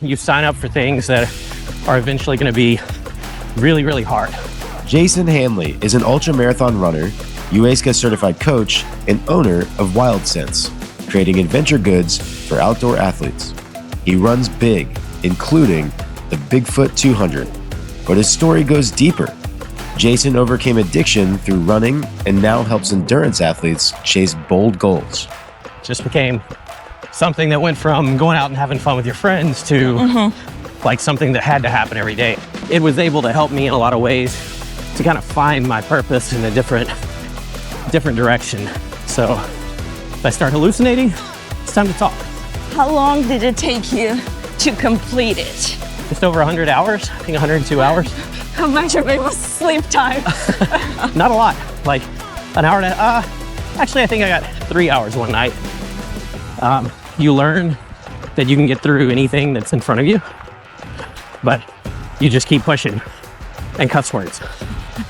you sign up for things that are eventually going to be really, really hard. Jason Hanley is an ultramarathon runner, UASCA certified coach, and owner of Wildsense, creating adventure goods for outdoor athletes. He runs big, including the Bigfoot 200, but his story goes deeper. Jason overcame addiction through running and now helps endurance athletes chase bold goals. Just became something that went from going out and having fun with your friends to like something that had to happen every day. It was able to help me in a lot of ways to kind of find my purpose in a different direction. So if I start hallucinating, it's time to talk. How long did it take you to complete it? Just over 100 hours, I think 102 hours. How much of it was sleep time? Not a lot, like an hour and a actually I think I got 3 hours one night. You learn that you can get through anything that's in front of you, but you just keep pushing. And cuss words,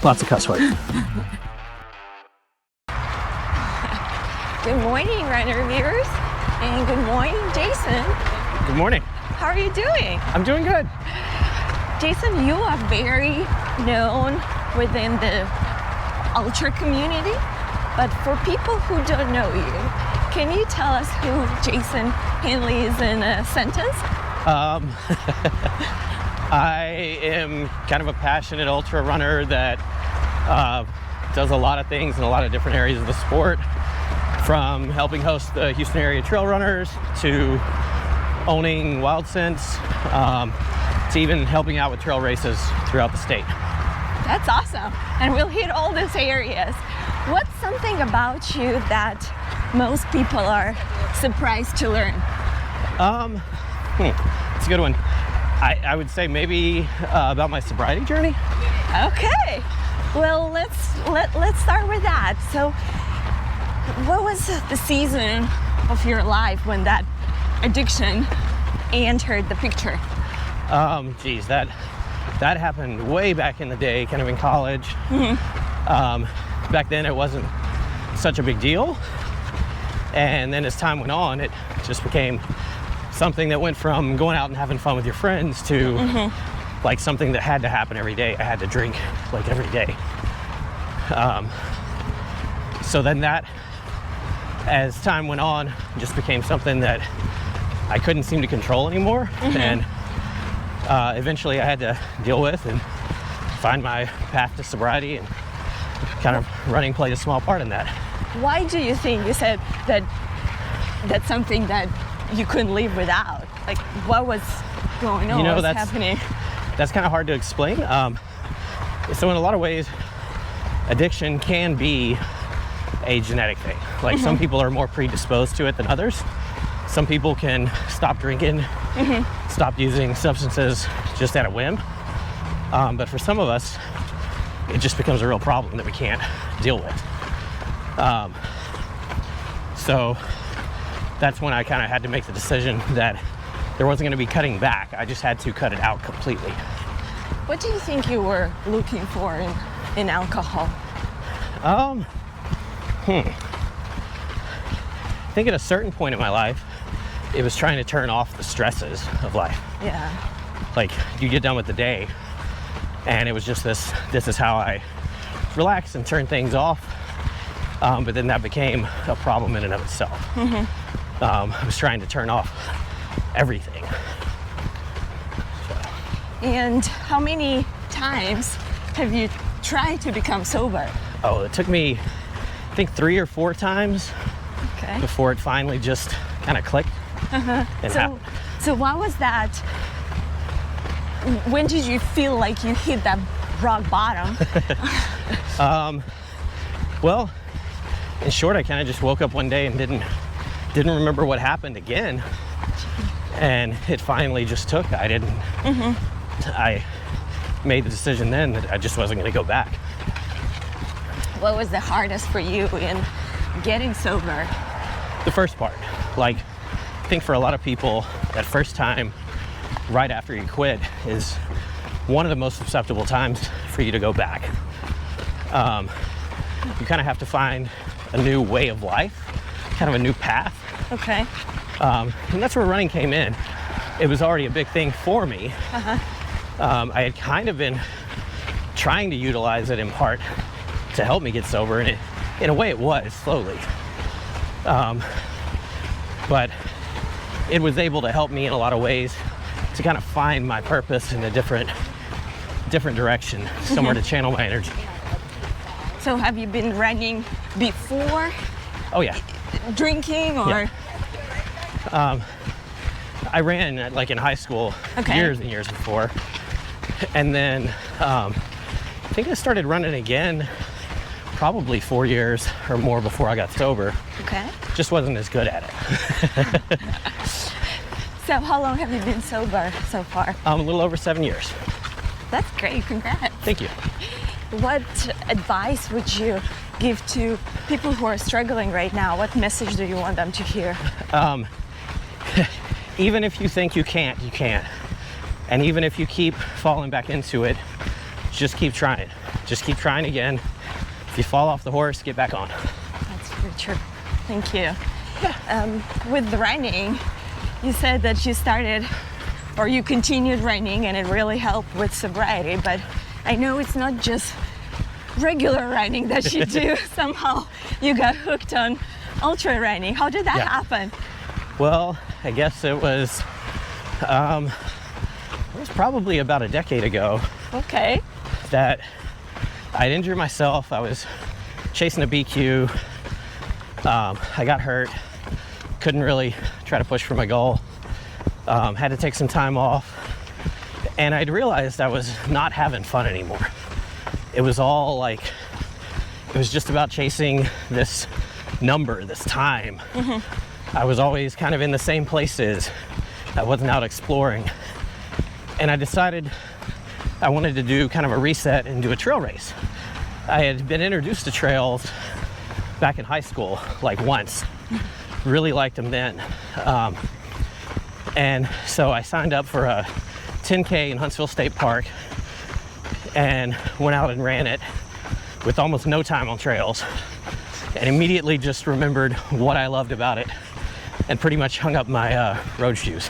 lots of cuss words. Good morning, runner viewers, and good morning, Jason. Good morning. How are you doing? I'm doing good. Jason, you are very known within the ultra community, but for people who don't know you, can you tell us who Jason Hanley is in a sentence? I am kind of a passionate ultra runner that does a lot of things in a lot of different areas of the sport, from helping host the Houston area trail runners to owning Wildsense, to even helping out with trail races throughout the state. That's awesome. And we'll hit all those areas. What's something about you that most people are surprised to learn? It's a good one. I would say maybe about my sobriety journey. Okay. Well, let's start with that. So, what was the season of your life when that addiction entered the picture? Geez, that happened way back in the day, kind of in college. Back then it wasn't such a big deal. And then as time went on, it just became something that went from going out and having fun with your friends to like something that had to happen every day. I had to drink like every day. So then that, as time went on, just became something that I couldn't seem to control anymore. And eventually I had to deal with and find my path to sobriety, and kind of running played a small part in that. Why do you think you said that that's something that you couldn't live without? Like, what was going on? What was happening? That's kind of hard to explain. So in a lot of ways, addiction can be a genetic thing. Like some people are more predisposed to it than others. Some people can stop drinking, stop using substances just at a whim. But for some of us, it just becomes a real problem that we can't deal with. So that's when I kind of had to make the decision that there wasn't going to be cutting back. I just had to cut it out completely. What do you think you were looking for in alcohol? I think at a certain point in my life, it was trying to turn off the stresses of life. Yeah. Like, you get done with the day, and it was just this is how I relax and turn things off. But then that became a problem in and of itself. I was trying to turn off everything. So. And how many times have you tried to become sober? Oh, it took me, I think 3 or 4 times before it finally just kind of clicked. So what was that? When did you feel like you hit that rock bottom? Well, in short, I kind of just woke up one day and didn't remember what happened again, and it finally just took. I made the decision then that I just wasn't going to go back. What was the hardest for you in getting sober? The first part. Like, I think for a lot of people, that first time right after you quit is one of the most susceptible times for you to go back. You kind of have to find a new way of life, kind of a new path. Okay. And that's where running came in. it was already a big thing for me. I had kind of been trying to utilize it in part to help me get sober, and in a way it was, slowly. But it was able to help me in a lot of ways to kind of find my purpose in a different direction, somewhere to channel my energy. So have you been running before? Oh yeah. Drinking or? Yeah. I ran like in high school years and years before. And then I think I started running again probably 4 years or more before I got sober. Okay. Just wasn't as good at it. So how long have you been sober so far? A little over 7 years. That's great, congrats. Thank you. What advice would you give to people who are struggling right now? What message do you want them to hear? Even if you think you can't, you can't. And even if you keep falling back into it, just keep trying. Just keep trying again. If you fall off the horse, get back on. That's very true. Thank you. With the running, you said that you started or you continued running and it really helped with sobriety, but I know it's not just regular running that you do. Somehow you got hooked on ultra running. How did that happen? Well, I guess it was probably about a decade ago. Okay. That I'd injured myself. I was chasing a BQ. I got hurt. Couldn't really try to push for my goal. Had to take some time off. And I'd realized I was not having fun anymore. It was all like, it was just about chasing this number, this time. I was always kind of in the same places. I wasn't out exploring. And I decided I wanted to do kind of a reset and do a trail race. I had been introduced to trails back in high school, like once. Really liked them then. And so I signed up for a 10K in Huntsville State Park and went out and ran it with almost no time on trails, and immediately just remembered what I loved about it and pretty much hung up my road shoes.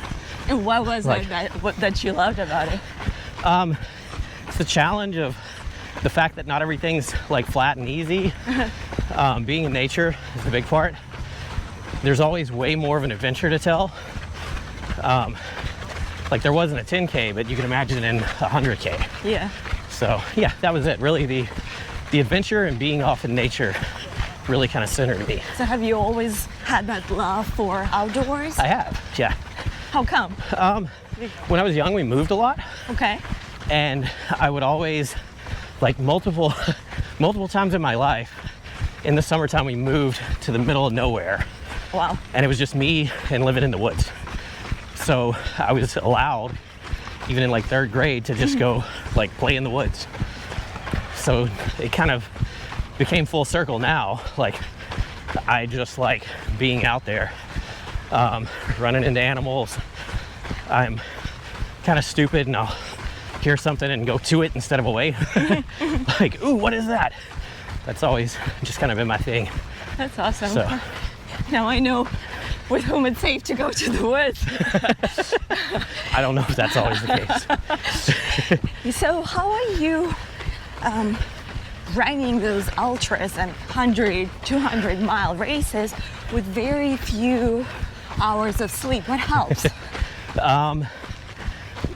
And what was that you loved about it? It's the challenge of the fact that not everything's like flat and easy. Being in nature is the big part. There's always way more of an adventure to tell. Like there wasn't a 10K, but you can imagine in 100K. Yeah. So yeah, that was it. Really the adventure and being off in nature really kind of centered me. So have you always had that love for outdoors? I have, yeah. How come? When I was young, we moved a lot. Okay. And I would always, like multiple times in my life, in the summertime, we moved to the middle of nowhere. Wow. And it was just me and living in the woods. So I was allowed, even in like third grade, to just go like play in the woods. So it kind of became full circle now. Like I just like being out there, running into animals. I'm kind of stupid and I'll hear something and go to it instead of away. Like, ooh, what is that? That's always just kind of been my thing. That's awesome. So. Now I know with whom it's safe to go to the woods. I don't know if that's always the case. So how are you running those ultras and 100, 200 mile races with very few hours of sleep? What helps?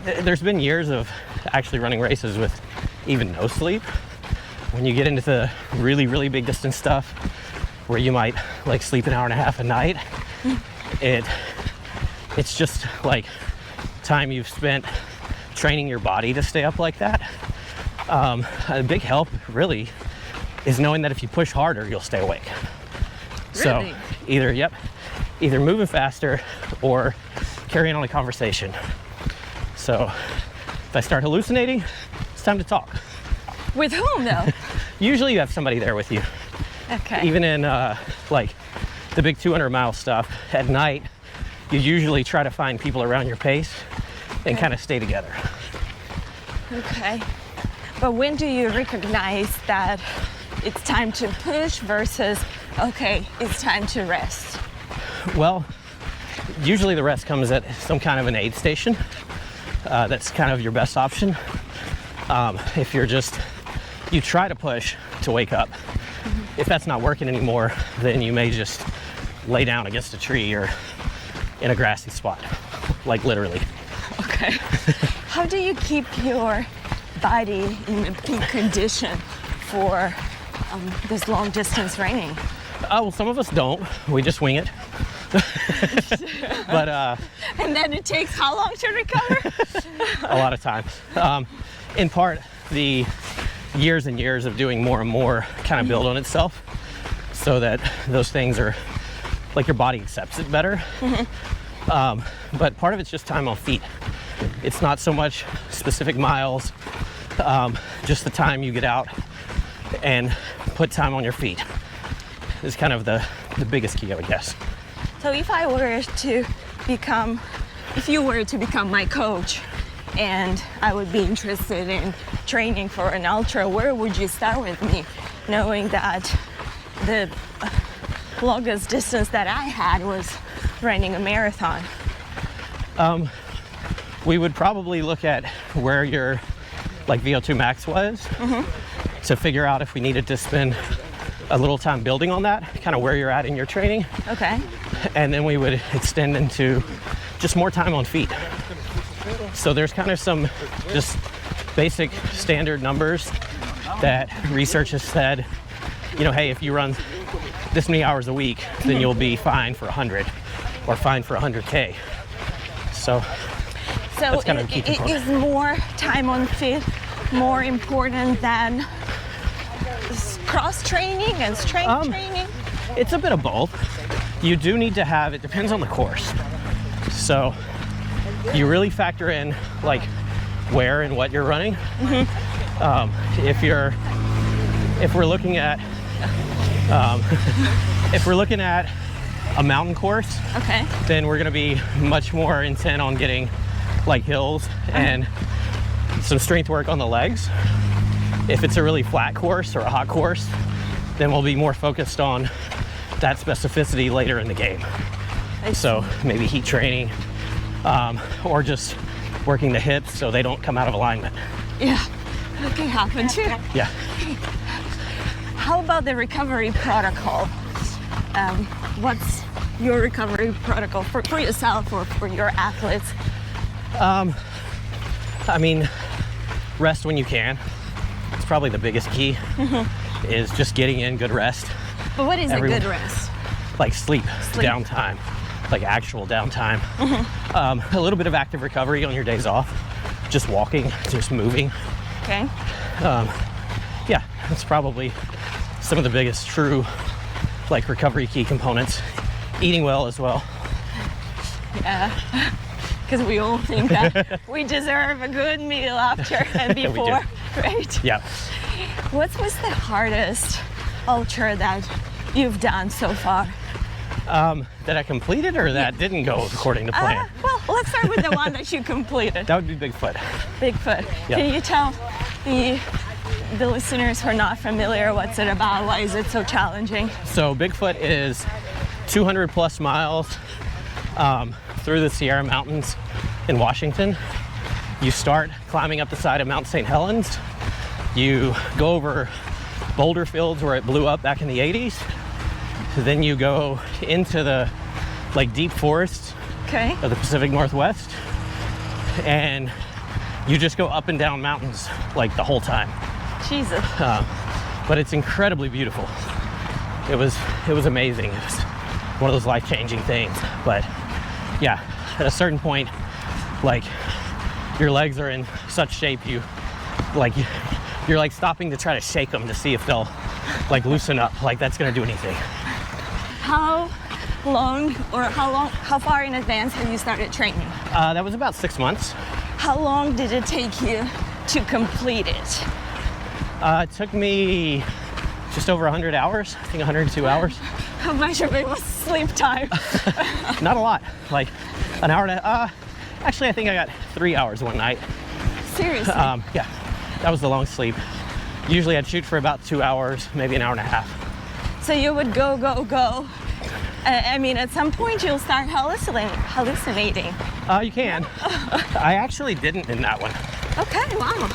There's been years of actually running races with even no sleep. When you get into the really, really big distance stuff, where you might like sleep an hour and a half a night, it's just like time you've spent training your body to stay up like that. A big help really is knowing that if you push harder, you'll stay awake. Really? So either moving faster or carrying on a conversation. So if I start hallucinating, it's time to talk. With whom though? Usually you have somebody there with you. Okay. Even in like the big 200-mile stuff, at night, you usually try to find people around your pace and kind of stay together. Okay. But when do you recognize that it's time to push versus, okay, it's time to rest? Well, Usually the rest comes at some kind of an aid station. That's kind of your best option. If you try to push to wake up. If that's not working anymore, then you may just lay down against a tree or in a grassy spot, like literally. Okay. How do you keep your body in a peak condition for this long distance running? Well, some of us don't. We just wing it. But and then it takes how long to recover? a lot of time. In part, the years and years of doing more and more kind of build on itself, so that those things are like your body accepts it better. But part of it's just time on feet. It's not so much specific miles, just the time you get out and put time on your feet is kind of the biggest key, I would guess. So if you were to become my coach and I would be interested in training for an ultra, where would you start with me, knowing that the longest distance that I had was running a marathon? We would probably look at where your like VO2 max was to figure out if we needed to spend a little time building on that, kind of where you're at in your training. Okay. And then we would extend into just more time on feet. So there's kind of some just basic standard numbers that research has said, hey, if you run this many hours a week, then you'll be fine for 100 or fine for 100K. So that's kind of a key component. Is more time on feet more important than cross training and strength training? It's a bit of both. You do need to have, it depends on the course. So you really factor in like where and what you're running. If we're looking at a mountain course, okay, then we're going to be much more intent on getting like hills and some strength work on the legs. If it's a really flat course or a hot course, then we'll be more focused on that specificity later in the game. So maybe heat training, or just working the hips so they don't come out of alignment. Yeah, that can happen too. Yeah. How about the recovery protocol? What's your recovery protocol for yourself or for your athletes? I mean, rest when you can. It's probably the biggest key, is just getting in good rest. But what is a good rest? Like sleep, downtime, like actual downtime. A little bit of active recovery on your days off, just walking, just moving. Okay. Yeah, that's probably some of the biggest true like recovery key components. Eating well as well. Yeah, because we all think that we deserve a good meal after and before, right? Yeah. What was the hardest ultra that you've done so far? That I completed or that didn't go according to plan? Well, let's start with the one that you completed. That would be Bigfoot. Bigfoot. Yeah. Can you tell the listeners who are not familiar what's it about? Why is it so challenging? So Bigfoot is 200 plus miles through the Sierra Mountains in Washington. You start climbing up the side of Mount St. Helens. You go over boulder fields where it blew up back in the 80s. Then you go into the like deep forests of the Pacific Northwest, and you just go up and down mountains like the whole time. Jesus. But it's incredibly beautiful. It was amazing. It was one of those life-changing things. But yeah, at a certain point, like your legs are in such shape, you're like stopping to try to shake them to see if they'll like loosen up, like that's gonna do anything. How far in advance have you started training? That was about 6 months. How long did it take you to complete it? It took me just over 100 hours, I think 102 hours. How much of it was sleep time? Not a lot, like an hour and actually I think I got 3 hours one night. Seriously? Yeah, that was the long sleep. Usually I'd shoot for about 2 hours, maybe an hour and a half. So you would go, I mean, at some point you'll start hallucinating. You can. I actually didn't in that one. Okay, wow.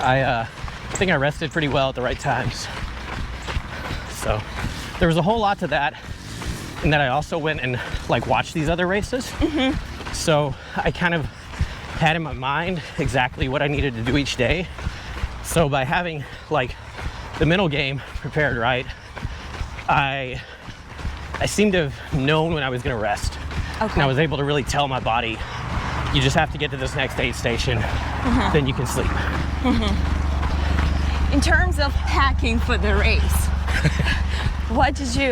I think I rested pretty well at the right times. So there was a whole lot to that. And then I also went and like watched these other races. So I kind of had in my mind exactly what I needed to do each day. So by having like the mental game prepared right, I seemed to have known when I was gonna rest. Okay. And I was able to really tell my body, you just have to get to this next aid station, then you can sleep. In terms of packing for the race,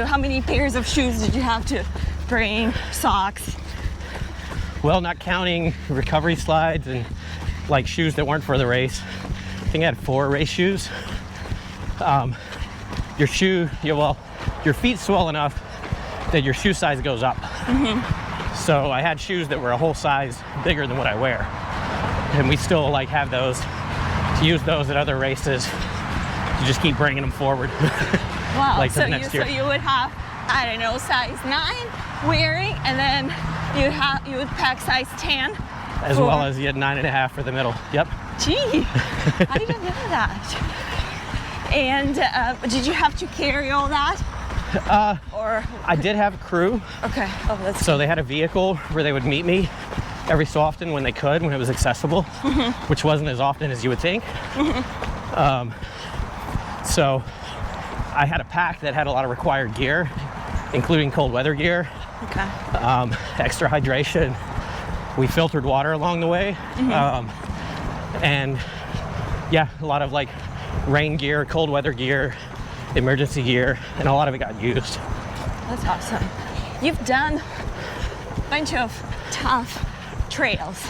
how many pairs of shoes did you have to bring, socks? Well, not counting recovery slides and like shoes that weren't for the race. I think I had 4 race shoes. Your feet swell enough that your shoe size goes up. So I had shoes that were a whole size bigger than what I wear. And we still like have those, to use those at other races, to just keep bringing them forward. Wow, like so next year. So you would have, I don't know, size 9 wearing, and then you would pack size 10. As well as you had 9.5 for the middle. Yep. Gee, I didn't know that. And did you have to carry all that? Or I did have a crew. Okay. Oh, that's So they had a vehicle where they would meet me every so often when they could, when it was accessible, which wasn't as often as you would think. So I had a pack that had a lot of required gear, including cold weather gear, okay. extra hydration. We filtered water along the way. And yeah, a lot of like rain gear, cold weather gear, emergency gear, and a lot of it got used. That's awesome. You've done a bunch of tough trails.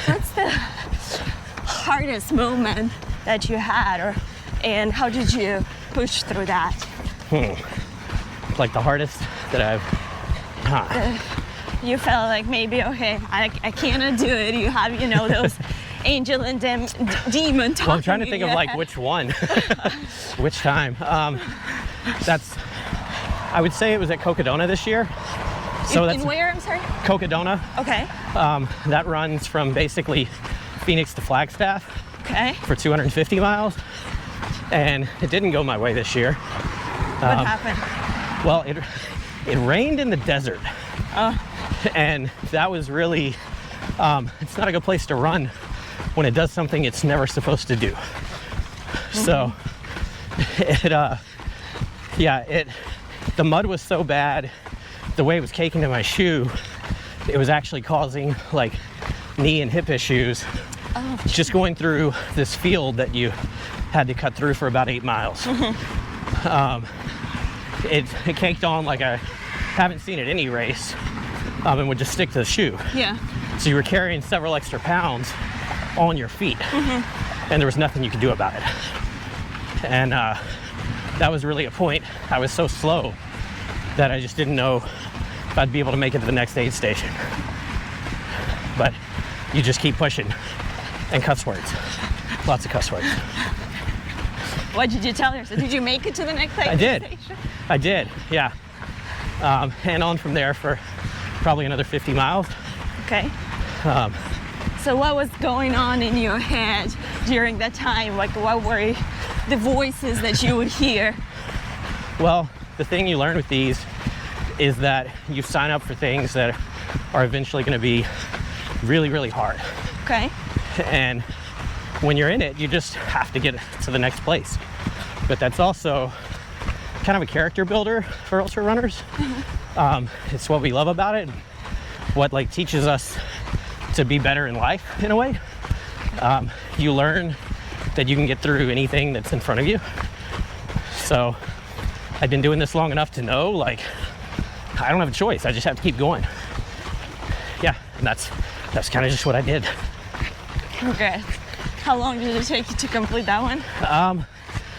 What's the hardest moment that you had, and how did you push through that? Like the hardest that I've, You felt like maybe, okay, I cannot do it. You have, those angel and demon talking. well, I'm trying to think in of your like head. which one, which time. I would say it was at Cocodona this year. So in where, I'm sorry? Cocodona. Okay. That runs from basically Phoenix to Flagstaff Okay. for 250 miles. And it didn't go my way this year. What happened? Well, it rained in the desert. And that was really, it's not a good place to run when it does something it's never supposed to do. So the mud was so bad, the way it was caking to my shoe, it was actually causing like knee and hip issues. Just going through this field that you had to cut through for about 8 miles. It caked on like I haven't seen at any race, and would just stick to the shoe. Yeah. So you were carrying several extra pounds on your feet, and there was nothing you could do about it. And that was really a point. I was so slow that I just didn't know if I'd be able to make it to the next aid station. But you just keep pushing, and cuss words, lots of cuss words. What did you tell yourself? Did you make it to the next aid station? I did, yeah. And on from there for probably another 50 miles. Okay. So what was going on in your head during that time? Like, what were the voices that you would hear? Well, the thing you learn with these is that you sign up for things that are eventually going to be really, really hard. Okay. And when you're in it, you just have to get to the next place. But that's also kind of a character builder for ultra runners. It's what we love about it, what like teaches us to be better in life in a way. You learn that you can get through anything that's in front of you. So I've been doing this long enough to know, like, I don't have a choice. I just have to keep going. Yeah, and that's kind of just what I did. Okay. How long did it take you to complete that one?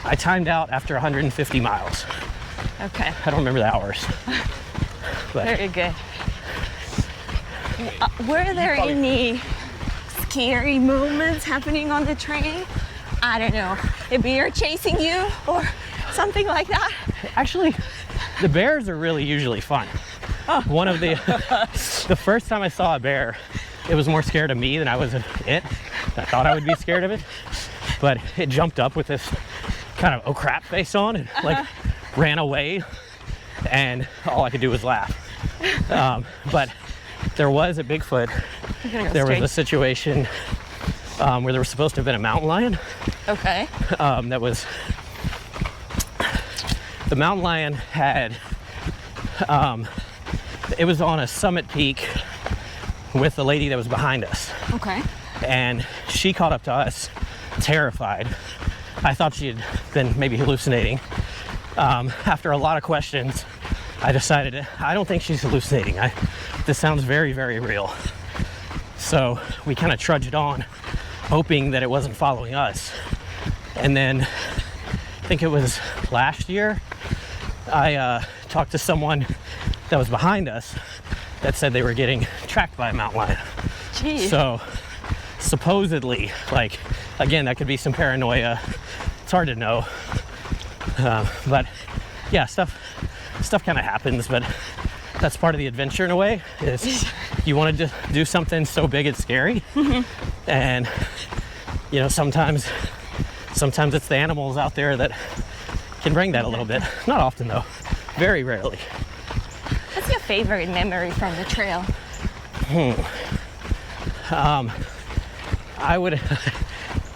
I timed out after 150 miles. Okay. I don't remember the hours. But Very good. Were there any scary moments happening on the train? I don't know. A bear chasing you or something like that? actually, the bears are really usually fun. one of the the first time I saw a bear, it was more scared of me than I was of it. I thought I would be scared of it, but it jumped up with this kind of oh crap face on and like ran away, and all I could do was laugh. But there was a Bigfoot. There was a situation where there was supposed to have been a mountain lion. Okay. That was the mountain lion had. It was on a summit peak with the lady that was behind us. Okay. And she caught up to us, terrified. I thought she had been maybe hallucinating. After a lot of questions, I decided I don't think she's hallucinating. This sounds very, very real. So we kind of trudged on, hoping that it wasn't following us. And then I think it was last year, I talked to someone that was behind us that said they were getting tracked by a mountain lion. Jeez. So supposedly, like, again, that could be some paranoia. It's hard to know. But yeah, stuff kind of happens, but that's part of the adventure in a way, is you want to do something so big it's scary. And you know, sometimes it's the animals out there that can bring that a little bit. Not often though, very rarely. What's your favorite memory from the trail? I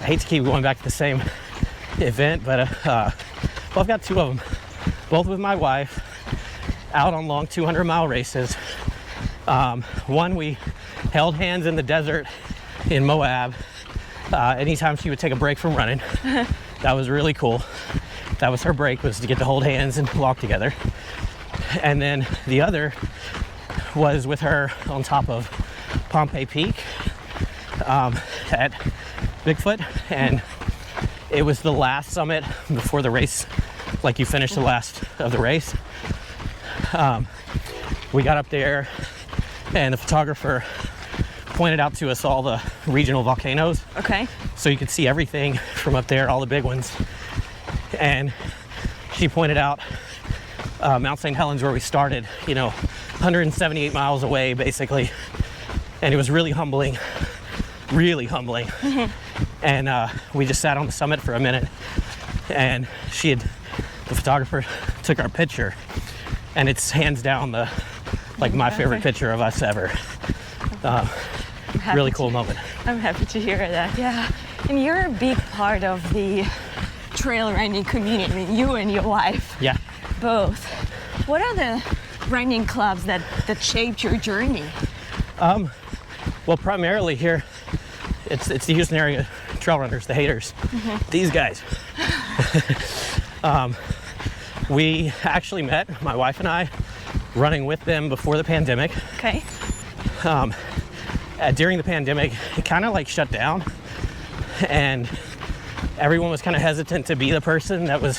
hate to keep going back to the same event, but well, I've got two of them, both with my wife, out on long 200-mile races. One, we held hands in the desert in Moab. Anytime she would take a break from running, that was really cool. That was her break, was to get to hold hands and walk together. And then the other was with her on top of Pompeii Peak at Bigfoot, and it was the last summit before the race, like you finish the last of the race. We got up there and the photographer pointed out to us all the regional volcanoes. Okay. So you could see everything from up there, all the big ones. And she pointed out Mount St. Helens, where we started, 178 miles away basically. And it was really humbling. And we just sat on the summit for a minute, and the photographer took our picture, and it's hands down my favorite picture of us ever. Really cool moment. I'm happy to hear that. Yeah. And you're a big part of the trail running community, you and your wife. Yeah. Both. What are the running clubs that shaped your journey? Well, primarily here, it's the Houston area trail runners, the haters. These guys. We actually met, my wife and I, running with them before the pandemic. Okay. During the pandemic, it kind of shut down, and everyone was kind of hesitant to be the person that was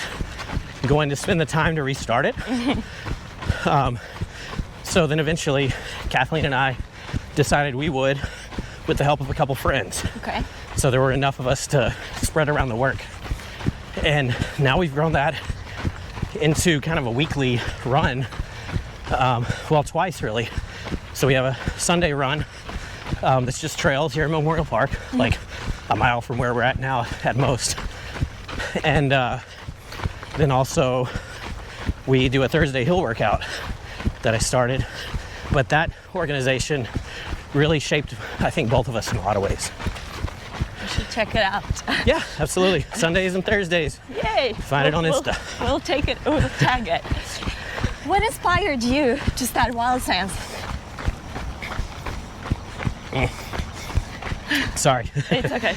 going to spend the time to restart it. So then eventually, Kathleen and I decided we would, with the help of a couple friends. Okay. So there were enough of us to spread around the work. And now we've grown that into kind of a weekly run. Well, twice really. So we have a Sunday run that's just trails here in Memorial Park, like a mile from where we're at now at most. And then also we do a Thursday hill workout that I started. But that organization really shaped, I think, both of us in a lot of ways. You should check it out. Yeah, absolutely. Sundays and Thursdays. Yay! Find it on Insta. We'll take it, we'll tag it. What inspired you to start Wildsense? Sorry. It's okay.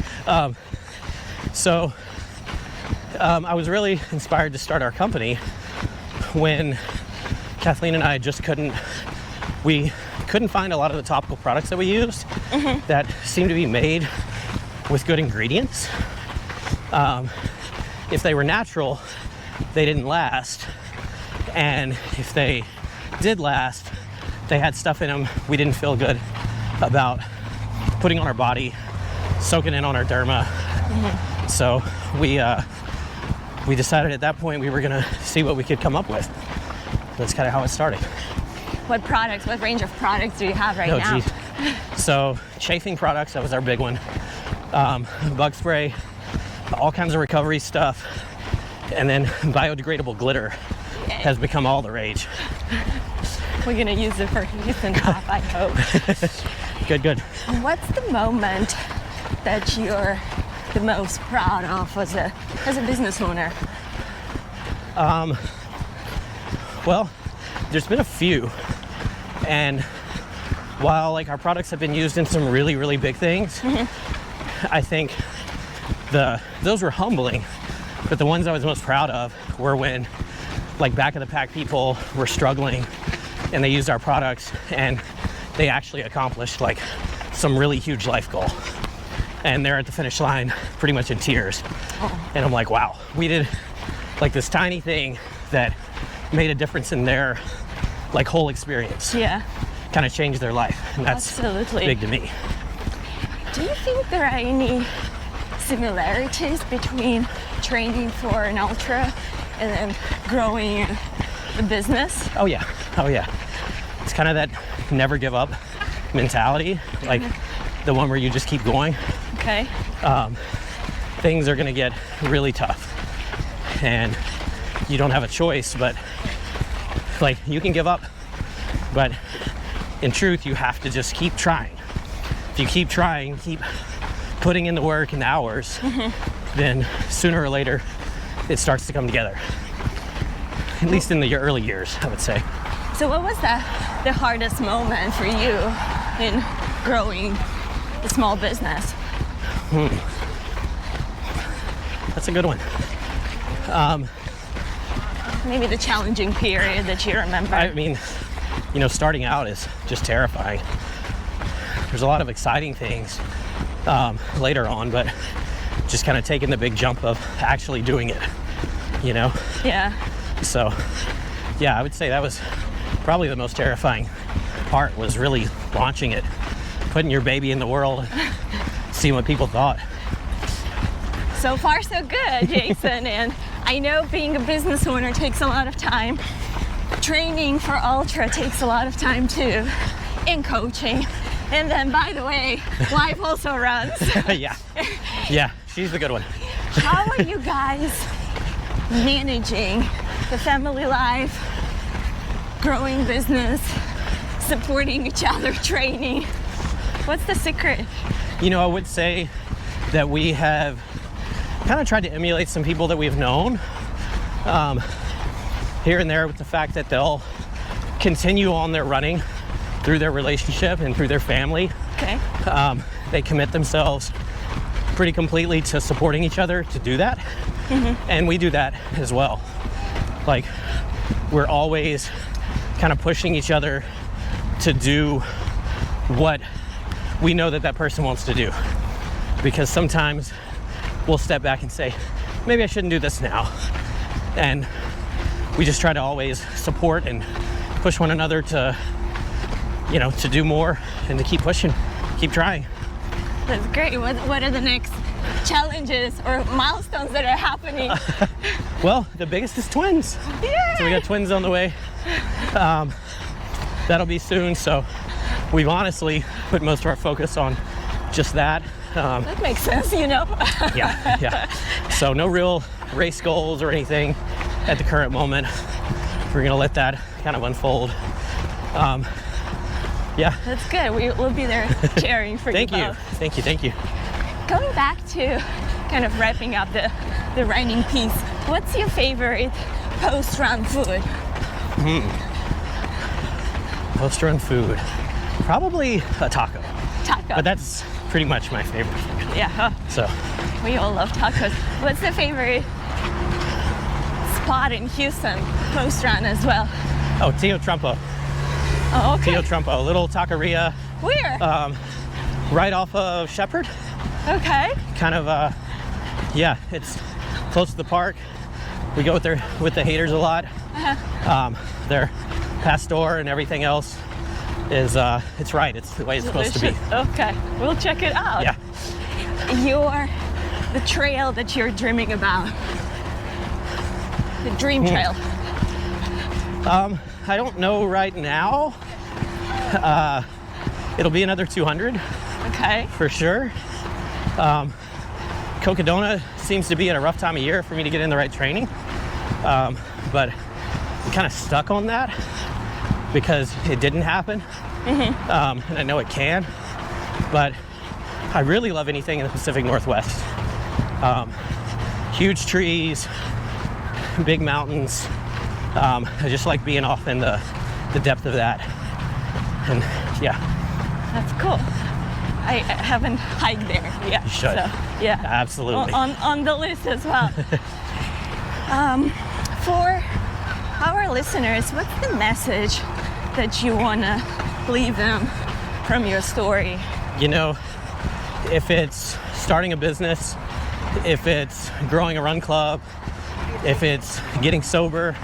So I was really inspired to start our company when Kathleen and I just couldn't find a lot of the topical products that we used that seemed to be made with good ingredients. If they were natural, they didn't last. And if they did last, they had stuff in them we didn't feel good about putting on our body, soaking in on our derma. So we decided at that point we were gonna see what we could come up with. That's kind of how it started. What products, what range of products do you have right now? geez. So chafing products, that was our big one. Bug spray, all kinds of recovery stuff. And then biodegradable glitter has become all the rage. We're gonna use it for Houston Top, I hope. Good. What's the moment that you're the most proud of as a business owner? Well, there's been a few. And while like our products have been used in some really, really big things, I think those were humbling. But the ones I was most proud of were when like back of the pack people were struggling and they used our products and they actually accomplished like some really huge life goal. And they're at the finish line pretty much in tears. Oh. And I'm like, wow, we did like this tiny thing that made a difference in their like whole experience. Yeah. Kind of changed their life. And that's Absolutely. big to me. Do you think there are any similarities between training for an ultra and then growing the business? Oh yeah. It's kind of that never give up mentality, like the one where you just keep going. Okay. Things are gonna get really tough and you don't have a choice, but like you can give up, but in truth, you have to just keep trying. If you keep trying, keep putting in the work and the hours, then sooner or later, it starts to come together. At least in the early years, I would say. So what was the hardest moment for you in growing a small business? That's a good one. Maybe the challenging period that you remember. I mean, you know, starting out is just terrifying. There's a lot of exciting things later on, but just kind of taking the big jump of actually doing it, you know? Yeah. So, yeah, I would say that was probably the most terrifying part, was really launching it, putting your baby in the world, seeing what people thought. So far, so good, Jason. And I know being a business owner takes a lot of time. Training for ultra takes a lot of time too, and coaching. And then, by the way, wife also runs. Yeah, she's the good one. How are you guys managing the family life, growing business, supporting each other, training? What's the secret? You know, I would say that we have kind of tried to emulate some people that we've known here and there, with the fact that they'll continue on their running through their relationship and through their family. Okay. They commit themselves pretty completely to supporting each other to do that. And we do that as well. Like, we're always kind of pushing each other to do what we know that person wants to do. Because sometimes we'll step back and say, maybe I shouldn't do this now. And we just try to always support and push one another to, you know, to do more and to keep pushing, keep trying. That's great. What are the next challenges or milestones that are happening? Well, the biggest is twins. Yeah. So we got twins on the way. That'll be soon. So we've honestly put most of our focus on just that. That makes sense, you know. Yeah. So no real race goals or anything at the current moment. We're gonna let that kind of unfold. Yeah. That's good. We'll be there cheering for you both. Thank you. Going back to kind of wrapping up the running piece, what's your favorite post-run food? Post-run food, probably a taco. Taco. But that's pretty much my favorite food. Yeah. So We all love tacos. What's the favorite spot in Houston post-run as well? Oh, Tio Trumpo. Oh, okay. Tio Trumpo, little taqueria. Where? Right off of Shepherd. Okay. Kind of, yeah, it's close to the park. We go with the haters a lot. Their pastor and everything else is, it's right. It's the way it's supposed to be. Okay, we'll check it out. Yeah. The trail that you're dreaming about. The dream trail. I don't know right now. It'll be another 200. Okay. For sure. Cocodona seems to be at a rough time of year for me to get in the right training. But I'm kind of stuck on that because it didn't happen. And I know it can, but I really love anything in the Pacific Northwest. Huge trees, big mountains. I just like being off in the depth of that. And yeah. That's cool. I haven't hiked there yet. You should. So, yeah. Absolutely. On the list as well. For our listeners, what's the message that you want to leave them from your story? You know, if it's starting a business, if it's growing a run club, if it's getting sober,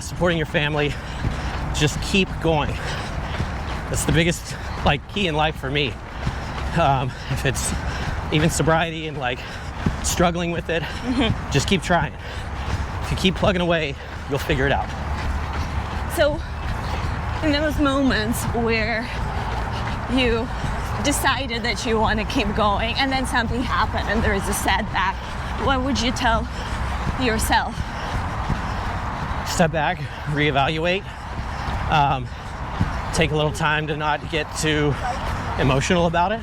supporting your family, just keep going. That's the biggest key in life for me. If it's even sobriety and struggling with it, just keep trying. If you keep plugging away, you'll figure it out. So in those moments where you decided that you want to keep going and then something happened and there is a setback, what would you tell yourself? Step back, reevaluate. Take a little time to not get too emotional about it.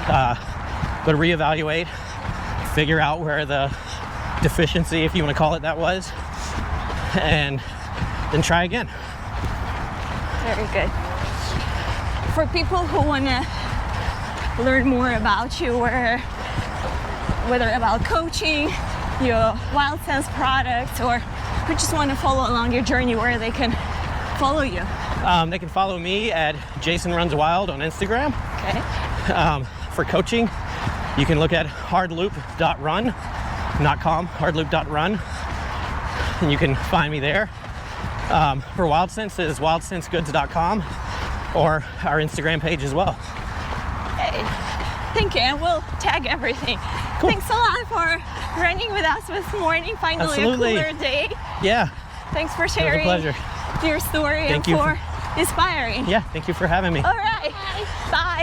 But reevaluate, figure out where the deficiency, if you want to call it that, was, and then try again. Very good. For people who want to learn more about you, whether about coaching, your Wildsense products, or who just want to follow along your journey, where they can follow you? They can follow me at Jason Runs Wild on Instagram. Okay. For coaching, you can look at hardloop.run, not com, hardloop.run, and you can find me there. For Wildsense is wildsensegoods.com or our Instagram page as well. Hey, thank you, and we'll tag everything. Cool. Thanks a lot for running with us this morning. Finally, Absolutely. A cooler day. Yeah. Thanks for sharing It was a pleasure. your story Thank and you for inspiring. Yeah, thank you for having me. All right. Bye.